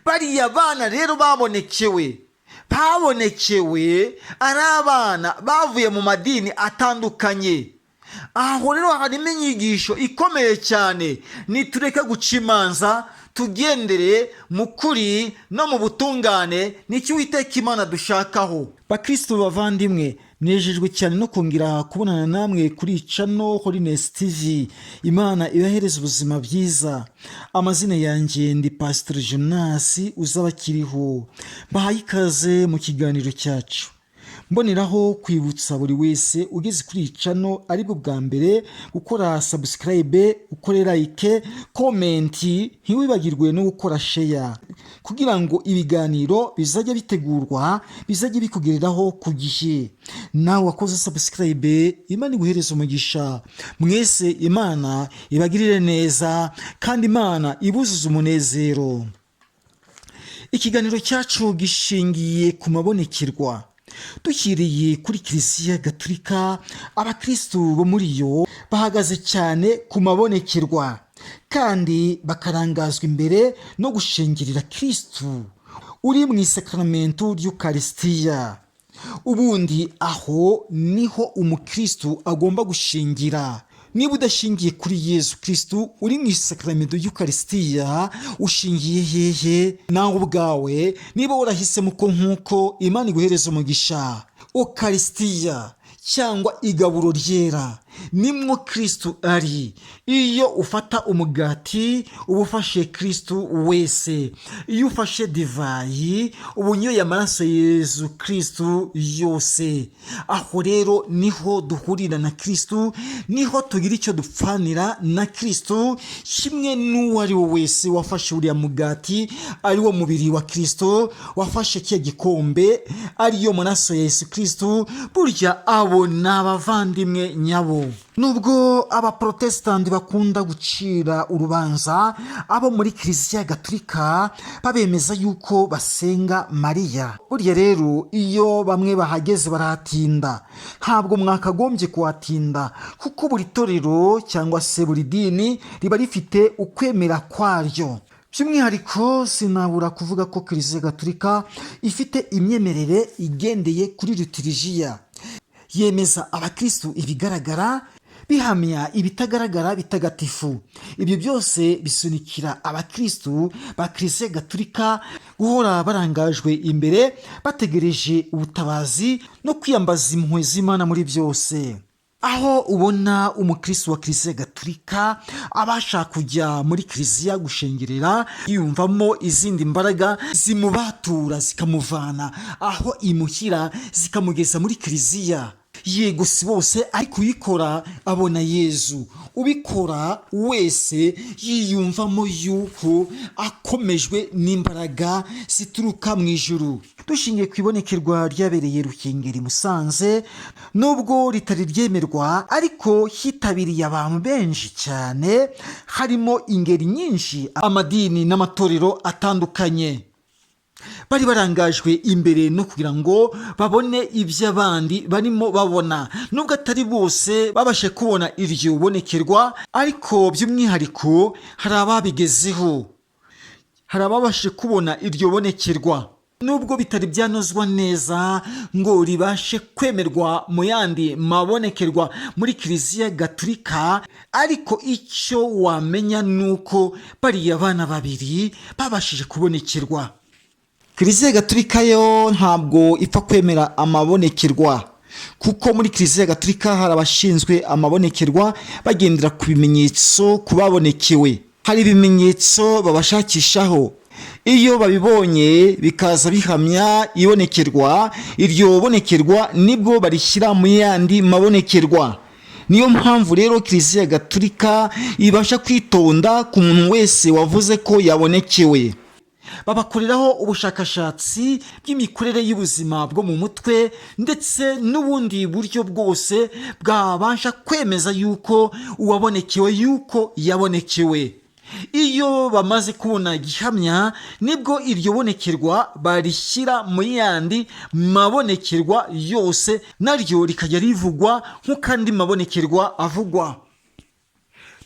bariya bana rero babonekewe ari abana bavuye mu madini atandukanye. Aho rero harimo inyigisho ikomeye cyane. Nitureke guca imanza, tugendere mu kuri no mu butungane, nicyo Uwiteka Imana dushakaho. Bakristo bavandimwe, nejejwe cyane no kongera kubonana namwe kuri channel Holiness TV. Imana ibahereza ubuzima bwiza. Amazina yanjye ndi Pastor Jonas uzabakiriho. Bahaye ikaze mu kiganiro cyacu. Mboneraho kwibutsa buri wese ugeze kuri channel ari bwo bwa mbere gukora subscribe, ukore like, comment, ntiwibagirwe no gukora share kugira ngo ibiganiro bizajya bitegurwa, bizajya bikugereraho ku gihe. Nawe wakoze subscribe, Imana iguhereza umugisha. Mwese Imana ibagirire neza kandi Imana ibuzuze umunezero. Ikiganiro cyacu gishingiye ku mabonekerwa. Dukiriye kuri Kiliziya Gatolika, abakristo bo muri yo bahagaze cyane ku mabonekerwa kandi bakarangazwa imbere no gushengerera Kristo uri mu isakramentu ry'Ukaristiya. Ubundi aho niho umukristo agomba gushingira. Niba udashingiye kuri Yesu Kristo uri mu isakramentu y'Ukaristiya, ushingiye hehe nawe ubwawe? Niba warahisemo ko nkuko Imana iguhereza umugisha, Ukaristiya cyangwa igaburo ryera nimwo Kristo ari. Iyo ufata umugati uba ufashe Kristo wese. Iyo ufashe divayi uba unyoye amaraso Yesu Kristo yose. Aho rero niho duhurira na Kristo, niho tugira icyo dupfanira na Kristo, kimwe n'uwo ari we wese wafashe uriya mugati ari wo mubiri wa Kristo, wafashe cye gikombe ari yo maraso ya Yesu Kristo. Burya abo n'abavandimwe nyabo. Nubwo abaprotestanti bakunda gucira urubanza abo muri Kiliziya Gatolika babemeza yuko basenga Mariya, burya rero iyo bamwe bahageze barahatinda. Ntabwo mwakagombye kuhatinda, kuko buri torero cyangwa se buri dini riba rifite ukwemera kwaryo. By'umwihariko sinabura kuvuga ko Kiliziya Gatolika ifite imyemerere igendeye kuri liturujia. Yemeza abakristo ibigaragara, bihamya ibitagaragara bitagatifu. Ibyo byose bisunikira abakristo ba Kiliziya Gatolika guhora barangajwe imbere, bategereje ubutabazi no kwiyambaza impuhwe z'Imana muri byose. Aho ubona umukristo wa Kiliziya Gatolika abasha kujya muri Kiliziya gushengerera, yumvamo izindi mbaraga zimubatura zikamuvana aho imuhira zikamugeza muri Kiliziya. Yego si bose ariko uyikora abona Yezu. Ubikora wese yiyumvamo yuko akomejwe n'imbaraga zituruka mu ijuru. Dushingiye ku ibonekerwa ryabereye Rukengeri Musanze, nubwo ritari ryemerwa ariko hitabiriye abantu benshi cyane, harimo ingeri nyinshi, amadini n'amatorero atandukanye. Bari barangajwe imbere no kugira ngo babone iby'abandi barimo babona. Nubwo atari bose babashe kubona iryo bonekerwa, ariko by'umwihariko hari ababigezeho, hari ababashe kubona iryo bonekerwa. Nubwo bitari byanozwa neza ngo ribashe kwemerwa mu yandi mabonekerwa muri Kiliziya Gatolika, ariko icyo wamenya nuko bariya bana babiri babashije kubonekerwa. Kiliziya Gatolika yo ntabwo ipfa kwemera amabonekerwa, kuko muri Kiliziya Gatolika hari abashinzwe amabonekerwa bagendera ku bimenyetso kubabonekewe. Hari ibimenyetso babashakishaho, iyo babibonye bikaza bihamya ibonekerwa, iryo bonekerwa nibwo barishyira mu yandi mabonekerwa. Niyo mpamvu rero Kiliziya Gatolika ibasha kwitonda ku muntu wese wavuze ko yabonekewe. Babakoreraho ubushakashatsi bw'imikorere y'ubuzima bwo mu mutwe ndetse n'ubundi buryo bwose bwabasha kwemeza yuko uwabonekewe yuko yabonekewe. Iyo bamaze kubona gihamya, nibwo iryo bonekerwa barishyira mu yandi mabonekerwa yose, naryo rikajya rivugwa nk'uko andi mabonekerwa avugwa.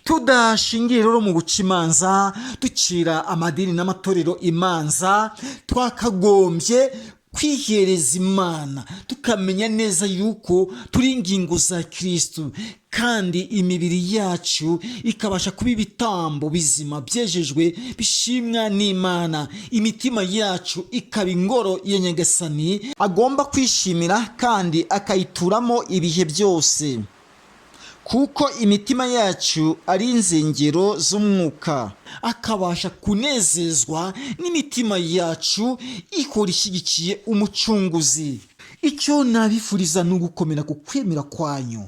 tudashingiye rero mu guca imanza ducira amadini n'amatorero imanza, twakagombye kwihereza Imana tukamenya neza yuko turi ingingo za Kristo, kandi imibiri yacu ikabasha kuba ibitambo bizima byejejwe bishimwa n'Imana, imitima yacu ikaba ingoro ya Nyagasani agomba kwishimira kandi akayituramo ibihe byose, kuko imitima yacu ari insengero z'umwuka, akabasha kunezezwa n'imitima yacu ikora ishyigikiye umucunguzi. Icyo nabifuriza ni ugukomera ku kwemera kwanyu.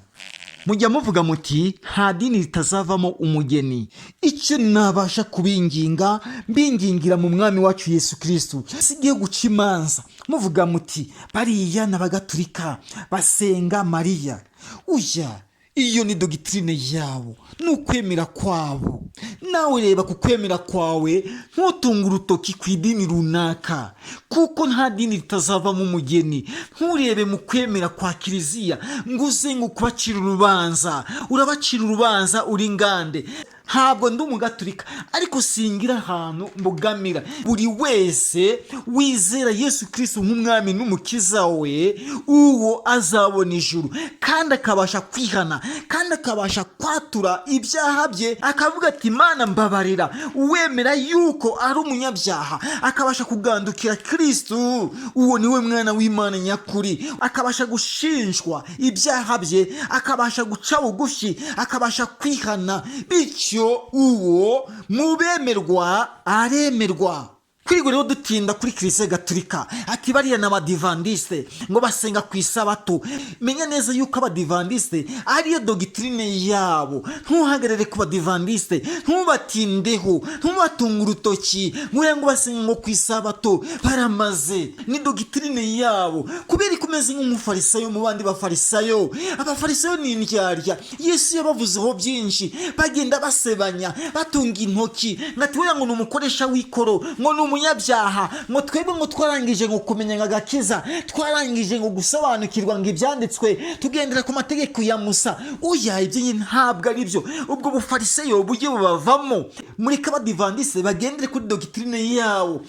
Mujya muvuga muti nta dini ritazavamo umugeni. Icyo nabasha kubinginga, mbingingira mu mwami wacu Yesu Kristo, sigiye guca imanza muvuga muti bariya n'abagatulika basenga Mariya. Uya, iyo ni dogitrine yabo, ni ukwemera kwabo. Nawe reba ku kwemera kwawe, ntutunge urutoki ku idini runaka, kuko nta dini ritazavamo umugeni. Nturebe mu kwemera kwa kiliziya ngo uze ngo kubacira urubanza. Urabacira urubanza uri ngande. Ntabwo ndi umugatulika, ariko singira ahantu mbogamira. Buri wese wizera Yesu Kristo nk'umwami n'umukiza we, uwo azabona ijuru, kandi akabasha kwihana, kandi akabasha kwatura ibyaha bye, akavuga ati Imana mbabarira. Uwemera yuko ari umunyabyaha akabasha kugandukira Kristo, uwo niwe mwana w'Imana nyakuri, akabasha gushinjwa ibyaha bye, akabasha guca bugufi, akabasha kwihana, bityo uwo mubemerwa aremerwa. Kwigo rero dutinda kuri Kiliziya Gatulika ati bariya n'abadivandiste ngo basenga ku isabato. Menya neza yuko abadivandiste ariyo dogitrine yabo. Ntuhagarare ku badivandiste, ntubatindeho, ntubatunga urutoki ngo basenga ngo ku isabato. Baramaze, ni dogitrine yabo. Kubera ikomeze nk'umufarisayo mu bandi bafarisayo. Abafarisayo ni indyarya. Yesu yabavuzeho byinshi, bagenda basebanya, batunga intoki, ngati we ngo ni umukoresha w'ikoro, ngo ni umunyabyaha, ngo twebwe ngo twarangije ngo kumenya ngagakiza, twarangije ngo gusobanukirwa ngo ibyanditswe, tugendera ku mategeko ya Musa. Uya, ibyo ntabwo ari byo. Ubwo bufarisayo bujye bubavamo. Mureka abadivandiste bagendere kuri dogitrine yawo,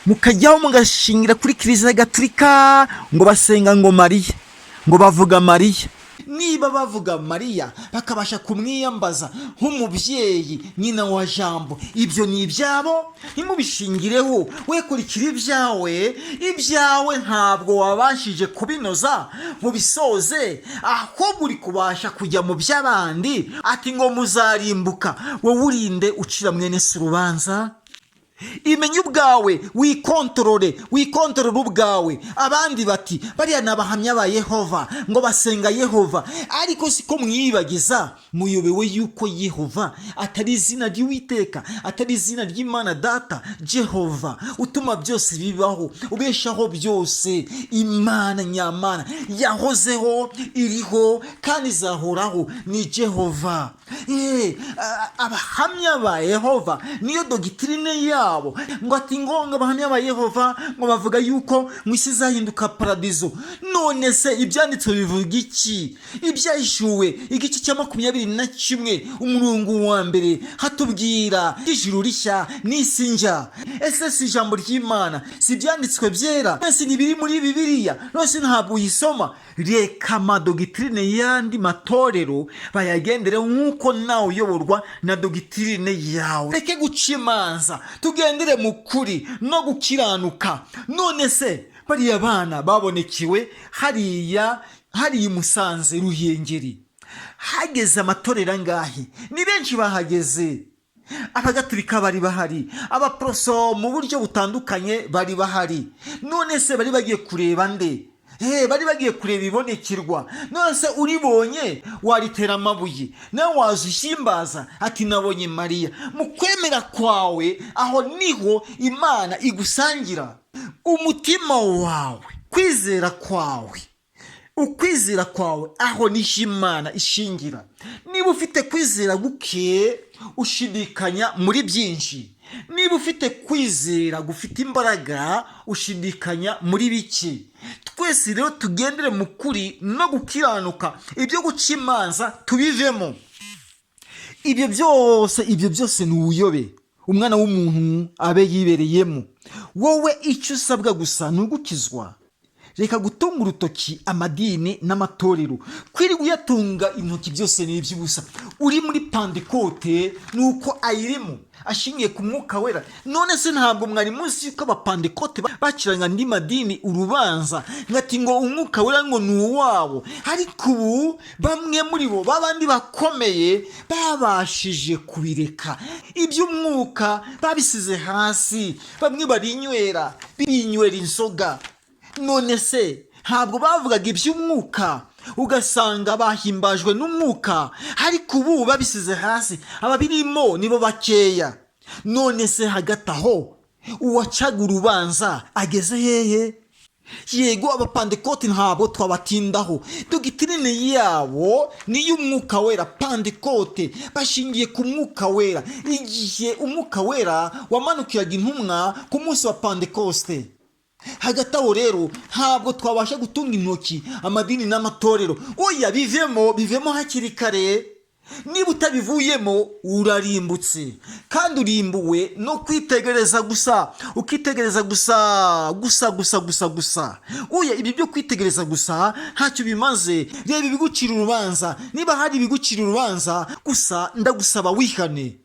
mukajyaho mugashingira kuri Kiliziya Gatulika ngo basenga ngo Mariya, ngo bavuga Mariya. Niba bavuga Mariya bakabasha kumwiyambaza nk'umubyeyi, nyina wa Jambo, ibyo ni ibyabo, ntimubishingireho. We kurikira ibyawe ntabwo wabashije kubinoza mu bisoze, ahubwo uri kubasha kujya mu by'abandi. Ati ngo muzarimbuka. Wowe urinde ucira mwene se urubanza. Imenye ubwawe, wikontorore ubwawe. Abandi bati bariya n'abahamya ba Yehova ngo basenga Yehova, ariko siko mwibagiza muyobewe yuko Yehova atari izina ry'Uwiteka, atari izina ry'Imana Data Jehova utuma byose bibaho, ubeshaho byose. Imana nyamana yahozeho, iriho kandi izahoraho, ni Jehova. Abahamya ba Yehova niyo dogitrine yabo. Ngo ati ngo abahamya ba Yehova ngo bavuga yuko mu isi izahinduka paradizo. None se ibyanditswe bivuga iki? Ibyahishuwe igice cya 21 umurongo wa mbere hatubwira ijuru rishya n'isi nshya. Ese si ijambo ry'Imana? Si ibyanditswe byera? Ese ni biri muri Bibiliya? Nose ntabwo uyisoma? Reka amadogitrine yandi matorero bayagendere nk'uko nawe uyoborwa na dogitrine yawe. Reke guca imanza, tugendere mu kuri no gukiranuka. None se bariya bana babonekewe hariya Musanze Ruhengeri, hageze amatorero angahe? Ni benshi bahageze. Abagatulika bari bahari, abaporoso mu buryo butandukanye bari bahari. None se bari bagiye kureba nde? Bari bagiye kureba ibonekerwa. None se uribonye waritera amabuye, nawe wazishimbaza ati nabonye Mariya. Mu kwemera kwawe, aho niho Imana igusangira. Umutima wawe, kwizera kwawe, ukwizera kwawe, aho niho Imana ishingira. Niba ufite kwizera guke, ushidikanya muri byinshi. Niba ufite kwizera gufite imbaraga, ushidikanya muri bike. Twese rero tugendere mu kuri no gukiranuka, ibyo guca imanza tubivemo. ibyo byose ni ubuyobe umwana w'umuntu abe yibereyemo. Wowe icyo usabwa gusa ni ugukizwa. Reka gutunga urutoki amadini n'amatorero, kwirirwa uyatunga intoki byose ni iby'ubusa. Uri muri Pantekote nuko ayirimo ashingiye ku mwuka wera. None se ntabwo mwari munsi yuko abapantekote bakiranga andi madini urubanza ngati ngo umwuka wera ngo ni uwabo? Ariko ubu bamwe muri bo babandi bakomeye babashije kubireka iby'umwuka, babisize hasi. Bamwe binywera inzoga. None se ntabwo bavugaga iby'umwuka ugasanga bahimbajwe n'umwuka, ariko ubu babisize hasi, ababirimo nibo bakeya. None se hagati aho uwacaga urubanza ageze hehe? Yego abapantekote ntabwo twabatindaho, dogitrine yabo ni y'umwuka wera. Pantekote bashingiye ku mwuka wera, igihe umwuka wera wamanukiraga intumwa ku munsi wa Pantekoste. Hagati aho rero ntabwo twabasha gutunga intoki amadini n'amatorero. Oya, bivemo hakiri kare. Niba utabivuyemo urarimbutse, kandi urimbuwe no kwitegereza gusa, ukitegereza gusa. Oya, ibi byo kwitegereza gusa ntacyo bimaze. Reba ibigucira urubanza. Niba hari ibigucira urubanza gusa, ndagusaba wihane,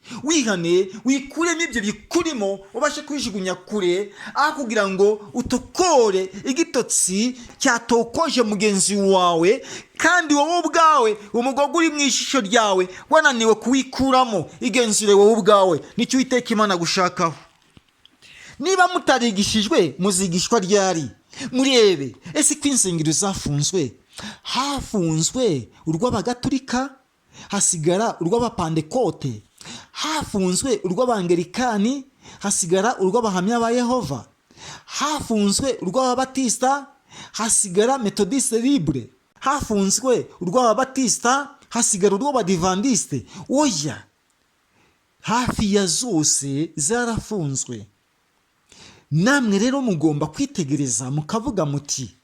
wikuremo ibyo bikurimo, ubashe kwijugunya kure, aho kugira ngo utokore igitotsi cyatokoje mugenzi wawe, kandi wowe ubwawe umugogo uri mu ishusho ryawe wananiwe kuwikuramo. Igenzure wowe ubwawe, nicyo Uwiteka Imana gushakaho. Niba mutarigishijwe muzigishwa ryari? Murebe, ese ko insengero zafunzwe, hafunzwe urw'abagatulika, hasigara urw'abapantekote, hafunzwe urw'abangelikani, hasigara urw'abahamya ba Yehova, hafunzwe urw'ababatista, hasigara metodiste libre, hafunzwe urw'ababatista, hasigara urw'abadivandiste. Oya, hafi ya zose zarafunzwe. Namwe rero mugomba kwitegereza mukavuga muti,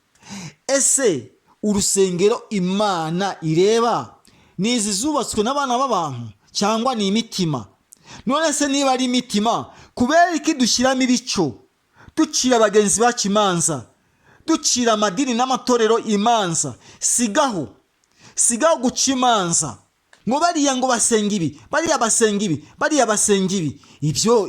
ese urusengero Imana ireba ni izi zubatswe n'abana b'abantu cyangwa ni imitima? None se niba ari imitima, kubera iki dushyiramo ibico, ducira bagenzi bacu imanza, ducira amadini n'amatorero imanza? Sigaho guca imanza ngo bariya ngo basenga ibi, bariya basenga ibi. Ibyo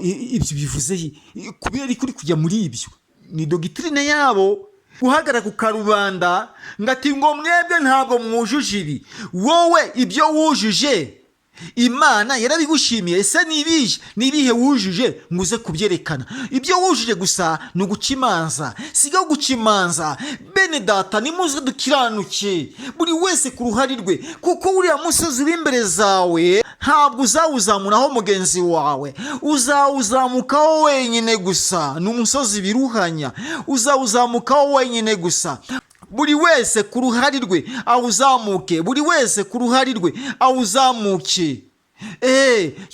bivuze kubera ikuri kujya muri ibyo, ni dogitrine yabo. Guhagarara ku karubanda ngati ngo mwebwe ntabwo mwujuje ibi. Wowe ibyo wujuje Imana yarabigushimiye. Ese nibihe wujuje nguze kubyerekana? Ibyo wujuje gusa ni uguca imanza. Sigaho guca imanza. Bene data, nimuze dukiranuke buri wese ku ruhari rwe, kuko uriya musozi uri imbere zawe ntabwo uzawuzamuraho mugenzi wawe, uzawuzamukaho wenyine gusa. Ni umusozi biruhanya, uzawuzamukaho wenyine gusa. Buri wese ku ruhari rwe awuzamuke, buri wese ku ruhari rwe awuzamuke.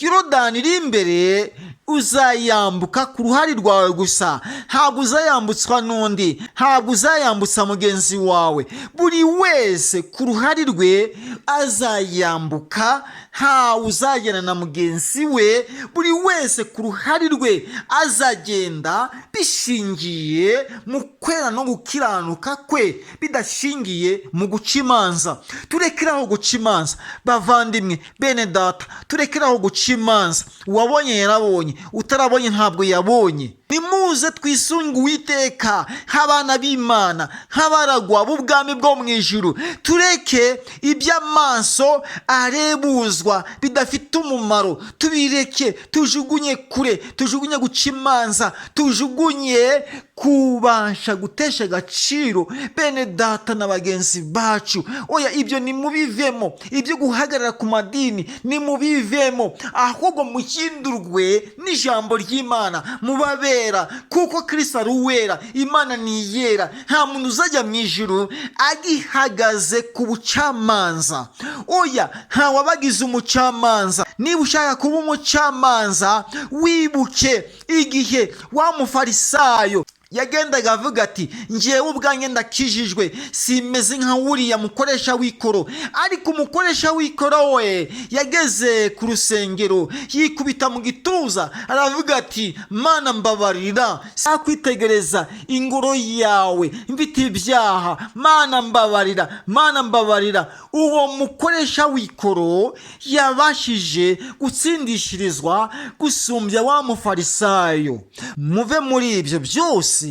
Yorodani iri imbere, uzayambuka ku ruhari rwawe gusa, ntabwo uzayambutswa n'undi, ntabwo uzayambutsa mugenzi wawe. Buri wese ku ruhari rwe azayambuka, ntawe uzagenda na mugenzi we. Buri wese ku ruhari rwe azagenda bishingiye mu kwera no gukiranuka kwe, bidashingiye mu guca imanza. Turekeraho guca imanza bavandimwe, bene data, turekeraho guca imanza. Uwabonye yarabonye, utarabonye ntabwo yabonye. Nimuze twisunge Uwiteka nk'abana b'Imana, nk'abaragwa b'ubwami bwo mu ijuru. Tureke iby'amaso arebuzwa bidafite umumaro, tubireke, tujugunye kure, tujugunye guca imanza, tujugunye kubasha gutesha agaciro bene data na bagenzi bacu. Oya, ibyo nimubivemo, ibyo guhagarara ku madini nimubivemo, ahubwo muhindurwe n'ijambo ry'Imana, mubabera, kuko Kristo ari uwera, Imana ni iyera. Nta muntu uzajya mu ijuru agihagaze ku bucamanza. Oya, ntawabagize umucamanza. Niba ushaka kuba umucamanza, wibuke igihe wa mufarisayo yagendaga avuga ati ngewe ubwanjye ndakijijwe, simeze nka uriya mukoresha w'ikoro. Ariko umukoresha w'ikoro we yageze ku rusengero yikubita mu gituza aravuga ati Mana mbabarira, sakwitegereza ingoro yawe mfite ibyaha, Mana mbabarira, Mana mbabarira. Uwo mukoresha w'ikoro yabashije gutsindishirizwa gusumbya wa mufarisayo. Muve muri ibyo byose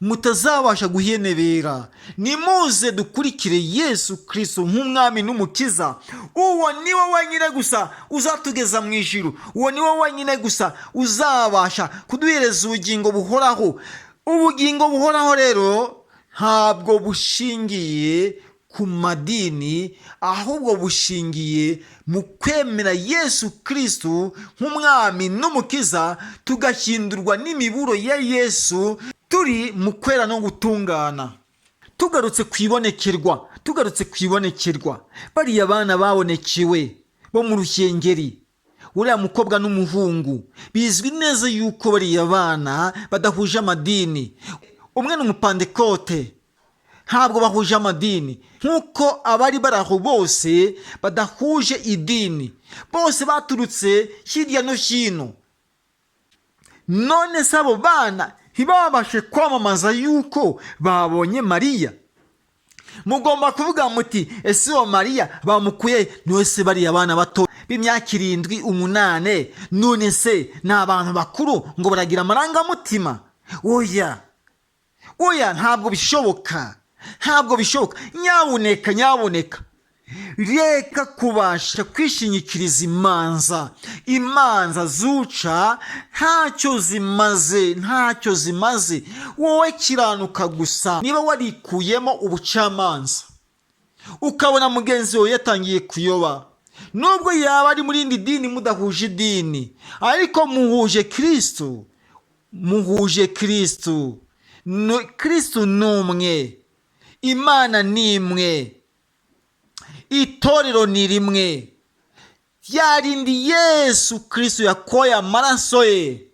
mutazabasha guhenebera, nimuze dukurikire Yesu Kristo nk'umwami n'umukiza. Uwo niwe wenyine gusa uzatugeza mu ijuru, uwo niwe wenyine gusa uzabasha kuduhereza ubugingo buhoraho. Ubugingo buhoraho rero ntabwo bushingiye ku madini, ahubwo bushingiye mu kwemera Yesu Kristo nk'umwami n'umukiza, tugahindurwa n'imiburo ya Yesu, turi mu kwera no gutungana. Tugarutse kwibonekerwa, bariya bana babonekewe bo mu ruhengeri, uriya mukobwa n'umuhungu, bizwi neza yuko bariya bana badahuje amadini. Umwe ni umupandekote, ntabwo bahuje amadini, nk'uko abari baraho bose badahuje idini, bose baturutse hirya no hino. None se abo bana ntibabashe kwamamaza yuko babonye Mariya? Mugomba kuvuga muti ese uwo Mariya bamukuye? None se bariya bana bato b'imyaka 7, 8, none se ni abantu bakuru ngo baragira amarangamutima? Oya, ntabwo bishoboka. Nyabuneka reka kubasha kwishingikiriza imanza zuca ntacyo zimaze. Wowe kiranuka gusa. Niba warikuyemo ubucamanza ukabona mugenzi wawe yatangiye kuyoba, nubwo yaba ari muri indi dini mudahuje idini, ariko muhuje Kristo. Kristo ni umwe, Imana ni imwe, itorero ni rimwe. Yarindi Yesu Kristo yakoye amaraso ye.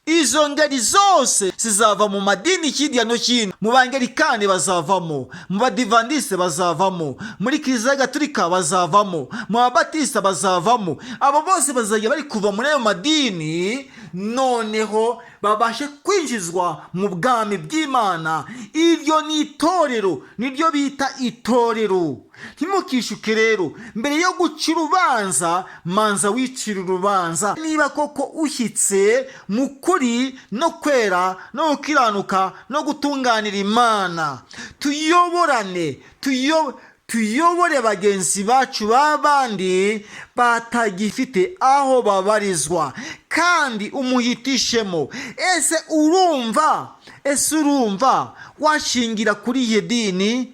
Izo ngeri zose zizava mu madini hirya no hino. Mu bangelikani bazavamo, mu badivandiste bazavamo, muri kiliziya gatolika bazavamo, mu babatista bazavamo. Abo bose bazajya bari kuva muri ayo madini, noneho babashe kwinjizwa mu bwami bw'Imana. Iryo ni itorero, niryo bita itorero. Ntimukishuke rero, mbere yo guca urubanza manza wicira urubanza niba koko ushyitse mu kuri no kwera no gukiranuka no gutunganira Imana. Tuyobore bagenzi bacu babandi batagifite aho babarizwa, kandi umuhitishemo. Ese urumva washingira kuri iyi dini?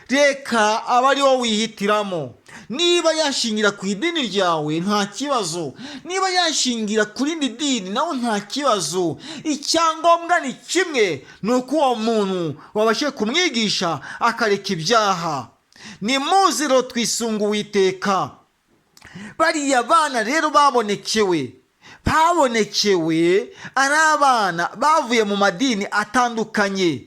Reka aba ari wowe wihitiramo. Niba yashingira ku idini ryawe nta kibazo, niba yashingira ku rindi dini nawe nta kibazo. Icyangombwa ni kimwe, ni uko uwo muntu wabashe kumwigisha akareka ibyaha. Nimuze rero twisunga Uwiteka. Bariya bana rero babonekewe ari abana bavuye mu madini atandukanye.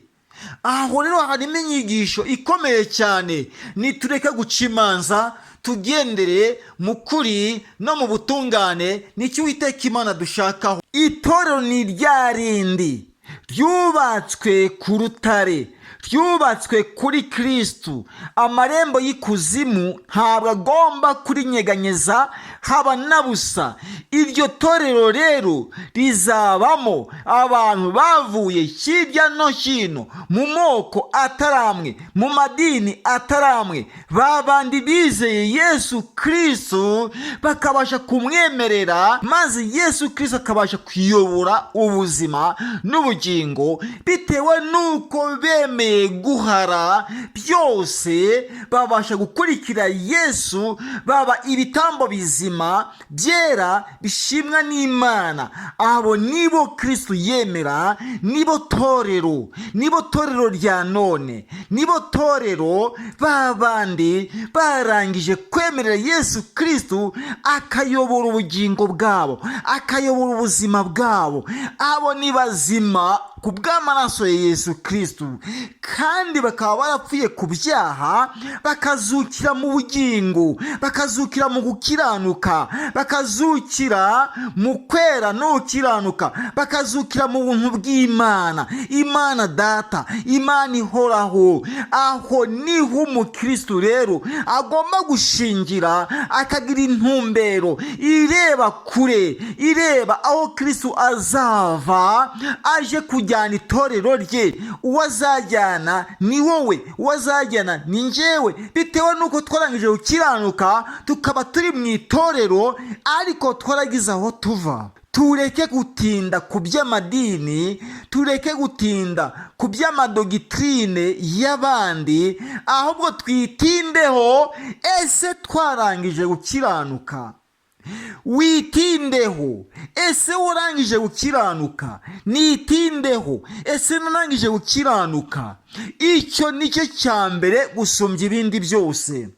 Aho rero harimo inyigisho ikomeye cyane. Nitureke guca imanza, tugendere mu kuri no mu butungane, nicyo Uwiteka Imana dushakaho. Itorero ni rya rindi ryubatswe ku rutare, ryubatswe kuri Kristo. Amarembo y'ikuzimu ntabwo agomba kurinyeganyeza haba na busa. Iryo torero rero rizabamo abantu bavuye hirya no hino, mu moko ataramwe, mu madini ataramwe, babandi bizeye Yesu Kristo bakabasha kumwemerera, maze Yesu Kristo akabasha kuyobora ubuzima n'ubugingo bitewe nuko bemeye guhara byose, babasha gukurikira Yesu, baba ibitambo bizima byera bishimwa n'Imana. Abo nibo Kristo yemera, nibo torero rya none, nibo torero babandi barangije kwemerera Yesu Kristo akayobora ubugingo bwabo, akayobora ubuzima bwabo. Abo ni bazima ku bw'amaraso ya Yesu Kristo, kandi bakaba barapfuye ku byaha bakazukira mu bugingo, bakazukira mu gukiranuka, bakazukira mu kwera no gukiranuka, bakazukira mu buntu bw'Imana, Imana Data, Imana ihoraho. Aho niho umukristo rero agomba gushingira, akagira intumbero ireba kure, ireba aho Kristo azava aje kujyana itorero rye. Uwo azajyana ni wowe, uwo azajyana ni njyewe, bitewe n'uko twarangije gukiranuka tukaba turi mu itorero ariko twaragize aho tuva. Tureke gutinda ku by'amadini, tureke gutinda ku by'amadogitrine y'abandi, ahubwo twitindeho, ese twarangije gukiranuka? Witindeho, ese warangije gukiranuka? Nitindeho, ese narangije gukiranuka? Icyo nicyo cya mbere gusumbya ibindi byose.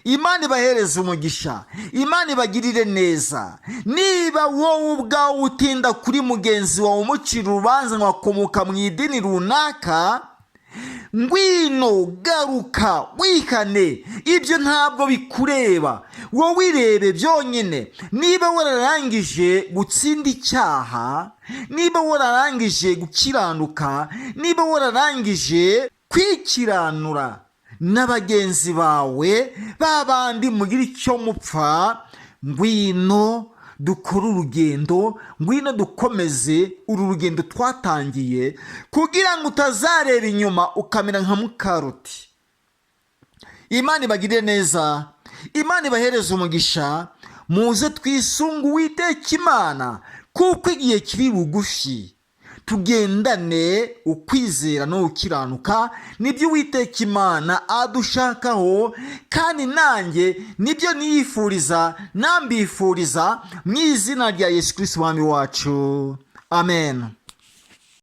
Imana ibahereze umugisha, Imana ibagirire neza. Niba wowe ubwawe utinda kuri mugenzi wawe umucira urubanza wakomoka mu idini runaka, ngwino garuka wihane, ibyo ntabwo bikureba. Wowe irebe byonyine. Niba wararangije gutsinda icyaha, niba wararangije gukiranuka, niba wararangije kwikiranura na bagenzi bawe babandi mugira icyo mupfa, ngwino dukore urugendo, ngwino dukomeze uru rugendo twatangiye, kugira ngo utazareba inyuma ukamera nka mukaroti. Imana ibagirire neza, Imana ibahereze umugisha. Muze twisunge Uwiteka Imana, kuko igihe kiri bugufi. Tugendane ukwizera no gukiranuka, nibyo Uwiteka Imana adushakaho, kandi nanjye nibyo niyifuriza, nambifuriza mu izina rya Yesu Kristo umwami wacu. Amen.